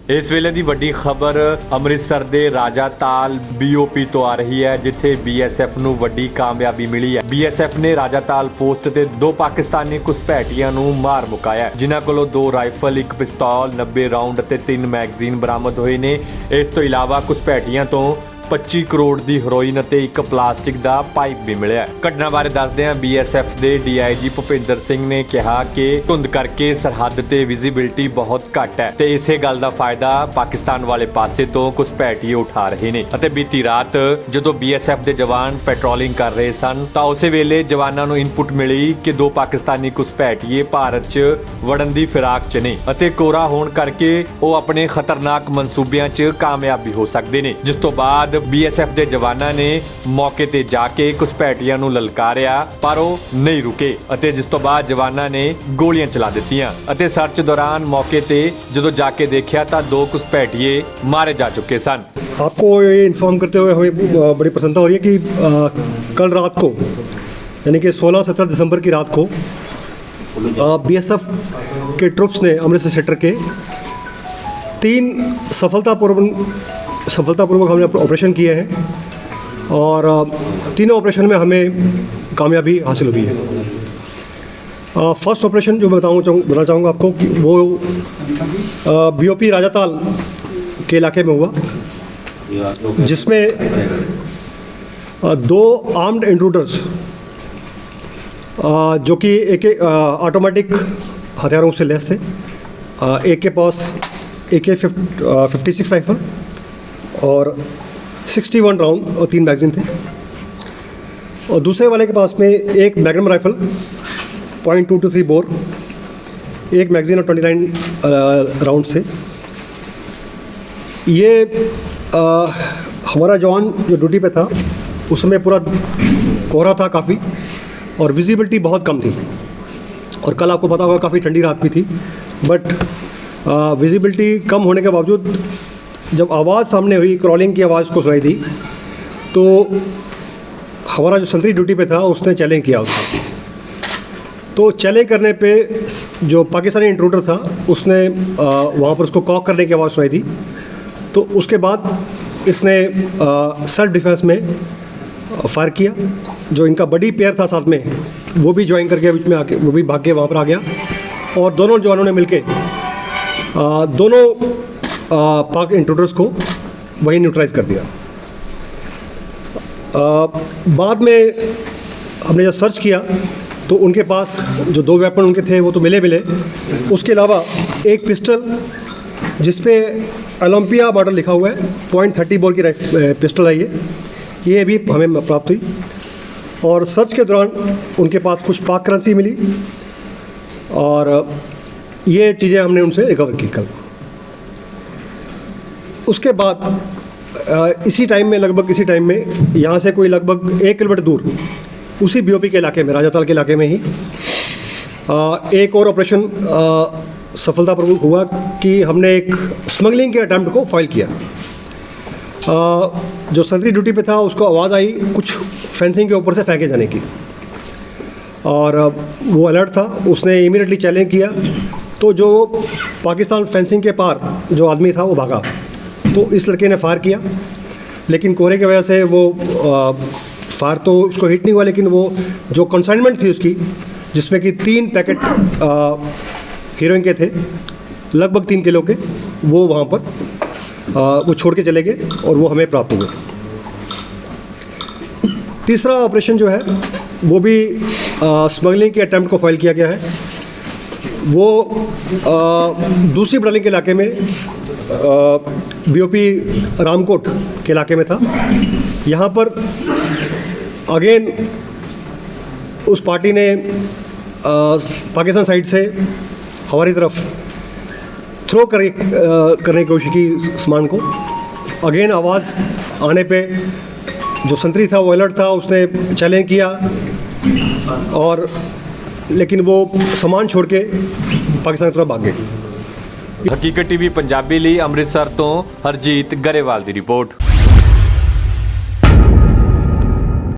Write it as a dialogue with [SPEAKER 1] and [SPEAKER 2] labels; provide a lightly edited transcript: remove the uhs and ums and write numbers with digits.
[SPEAKER 1] इस वेले की वड्डी खबर अमृतसर के राजाताल BOP तो आ रही है, जिथे BSF नूं वड्डी कामयाबी मिली है। BSF ने राजाताल पोस्ट ते 2 पाकिस्तानी घुसपैठियां नूं मार मुकाया, जिन्हां कोलों 2 राइफल, 1 पिस्तौल, 90 राउंड ते 3 मैगजीन बरामद होए ने। इस तो इलावा घुसपैठियां तो 25 करोड़ ਦੀ ਹੈਰੋਇਨ ਅਤੇ 1 ਪਲਾਸਟਿਕ ਦਾ ਪਾਈਪ ਵੀ ਮਿਲਿਆ। ਘਟਨਾ ਬਾਰੇ ਦੱਸਦੇ ਹਾਂ। BSF ਦੇ DIG ਭੁਪਿੰਦਰ ਸਿੰਘ ਨੇ ਕਿਹਾ ਕਿ ਧੁੰਦ ਕਰਕੇ ਸਰਹੱਦ ਤੇ ਵਿਜ਼ਿਬਿਲਟੀ ਬਹੁਤ ਘੱਟ ਹੈ ਤੇ ਇਸੇ ਗੱਲ ਦਾ ਫਾਇਦਾ ਪਾਕਿਸਤਾਨ ਵਾਲੇ ਪਾਸੇ ਤੋਂ ਘੁਸਪੈਠੀਏ ਉਠਾ ਰਹੇ ਨੇ ਅਤੇ ਬੀਤੀ ਰਾਤ ਜਦੋਂ BSF ਦੇ ਜਵਾਨ ਪੈਟਰੋਲਿੰਗ ਕਰ ਰਹੇ ਸਨ ਤਾਂ ਉਸੇ ਵੇਲੇ ਜਵਾਨਾਂ ਨੂੰ ਇਨਪੁਟ ਮਿਲੀ ਕਿ 2 ਪਾਕਿਸਤਾਨੀ ਘੁਸਪੈਠੀਏ ਭਾਰਤ 'ਚ ਵੜਨ ਦੀ ਫਿਰਾਕ 'ਚ ਨੇ ਅਤੇ ਕੋਰਾ ਹੋਣ ਕਰਕੇ ਉਹ ਆਪਣੇ ਖਤਰਨਾਕ ਮਨਸੂਬਿਆਂ 'ਚ ਕਾਮਯਾਬ ਵੀ ਹੋ ਸਕਦੇ ਨੇ। ਜਿਸ ਤੋਂ ਬਾਅਦ BSF ਦੇ ਜਵਾਨਾਂ ਨੇ ਮੌਕੇ ਤੇ ਜਾ ਕੇ ਘੁਸਪੈਠੀਆਂ ਨੂੰ ਲਲਕਾਰਿਆ, ਪਰ ਉਹ ਨਹੀਂ ਰੁਕੇ ਅਤੇ ਜਿਸ ਤੋਂ ਬਾਅਦ ਜਵਾਨਾਂ ਨੇ ਗੋਲੀਆਂ ਚਲਾ ਦਿੱਤੀਆਂ ਅਤੇ ਸਰਚ ਦੌਰਾਨ ਮੌਕੇ ਤੇ ਜਦੋਂ ਜਾ ਕੇ ਦੇਖਿਆ ਤਾਂ 2 ਘੁਸਪੈਠੀਏ ਮਾਰੇ जा चुके सन।
[SPEAKER 2] आपको ये इन्फॉर्म करते हुए हमें बड़ी प्रसन्नता हो रही है कि कल रात को यानी कि 16-17 दिसंबर की रात को BSF के ट्रुप्स ने अमृतसर सेक्टर के 3 सफलतापूर्वक हमने ऑपरेशन किए हैं और तीनों ऑपरेशन में हमें कामयाबी हासिल हुई है। फर्स्ट ऑपरेशन जो मैं बताना चाहूँगा आपको कि वो BOP राजाताल के इलाके में हुआ, जिसमें 2 आर्म्ड इंट्रूडर्स जो कि एक ऑटोमेटिक हथियारों से लैस थे। एक के पास AK-56 राइफल और 61 राउंड और 3 मैगजीन थे और दूसरे वाले के पास में एक मैग्नम राइफल .223 बोर, एक मैगजीन और 29 राउंड से। ये हमारा जवान जो ड्यूटी पे था उसमें पूरा कोहरा था काफ़ी और विजिबिलिटी बहुत कम थी और कल आपको पता होगा काफ़ी ठंडी रात भी थी, बट विजिबिलिटी कम होने के बावजूद जब आवाज़ सामने हुई, क्रॉलिंग की आवाज़ को सुनाई दी, तो हमारा जो संतरी ड्यूटी पे था उसने चैलेंज किया उसको। तो चैलेंज करने पे जो पाकिस्तानी इंट्रूडर था उसने वहाँ पर उसको कॉक करने की आवाज़ सुनाई दी, तो उसके बाद इसने सेल्फ डिफेंस में फायर किया। जो इनका बड़ी पेयर था साथ में वो भी ज्वाइन करके बीच में आके वो भी भाग के वहाँ पर आ गया और दोनों जवानों ने मिलके दोनों पाक इंट्रूडर्स को वहीं न्यूट्रलाइज कर दिया। बाद में हमने जब सर्च किया तो उनके पास जो 2 वेपन उनके थे वो तो मिले। उसके अलावा एक पिस्टल जिस पे ओलंपिया मॉडल लिखा हुआ है, .30 बोर की पिस्टल है ये भी हमें प्राप्त हुई और सर्च के दौरान उनके पास कुछ पाक करेंसी मिली और ये चीज़ें हमने उनसे रिकवर की कल। उसके बाद इसी टाइम में लगभग इसी टाइम में यहाँ से कोई लगभग 1 किलोमीटर दूर उसी BOP के इलाके में, राजाताल के इलाके में ही एक और ऑपरेशन सफलतापूर्वक हुआ कि हमने एक स्मगलिंग के अटैम्प्ट को फाइल किया। जो संतरी ड्यूटी पे था उसको आवाज़ आई कुछ फेंसिंग के ऊपर से फेंके जाने की और वो अलर्ट था, उसने इमीडिएटली चैलेंज किया। तो जो पाकिस्तान फेंसिंग के पार जो आदमी था वो भागा, तो इस लड़के ने फायर किया, लेकिन कोहरे की वजह से वो फायर तो उसको हिट नहीं हुआ, लेकिन वो जो कंसाइनमेंट थी उसकी जिसमें कि 3 पैकेट हीरोइन के थे लगभग 3 किलो के, वो वहाँ पर वो छोड़ के चले गए और वो हमें प्राप्त हुए। तीसरा ऑपरेशन जो है वो भी स्मगलिंग के अटैम्प्ट को फाइल किया गया है। वो दूसरी बटालियन के इलाके में BOP रामकोट के इलाके में था। यहाँ पर अगेन उस पार्टी ने पाकिस्तान साइड से हमारी तरफ थ्रो करने की कोशिश की सामान को। अगेन आवाज़ आने पे जो संतरी था वो अलर्ट था, उसने चैलेंज किया और लेकिन वो सामान छोड़ के पाकिस्तान की तरफ भाग गए।
[SPEAKER 1] हकीकत TV पंजाबी ਲਈ ਅੰਮ੍ਰਿਤਸਰ ਤੋਂ ਹਰਜੀਤ ਗਰੇਵਾਲ ਦੀ ਰਿਪੋर्ट।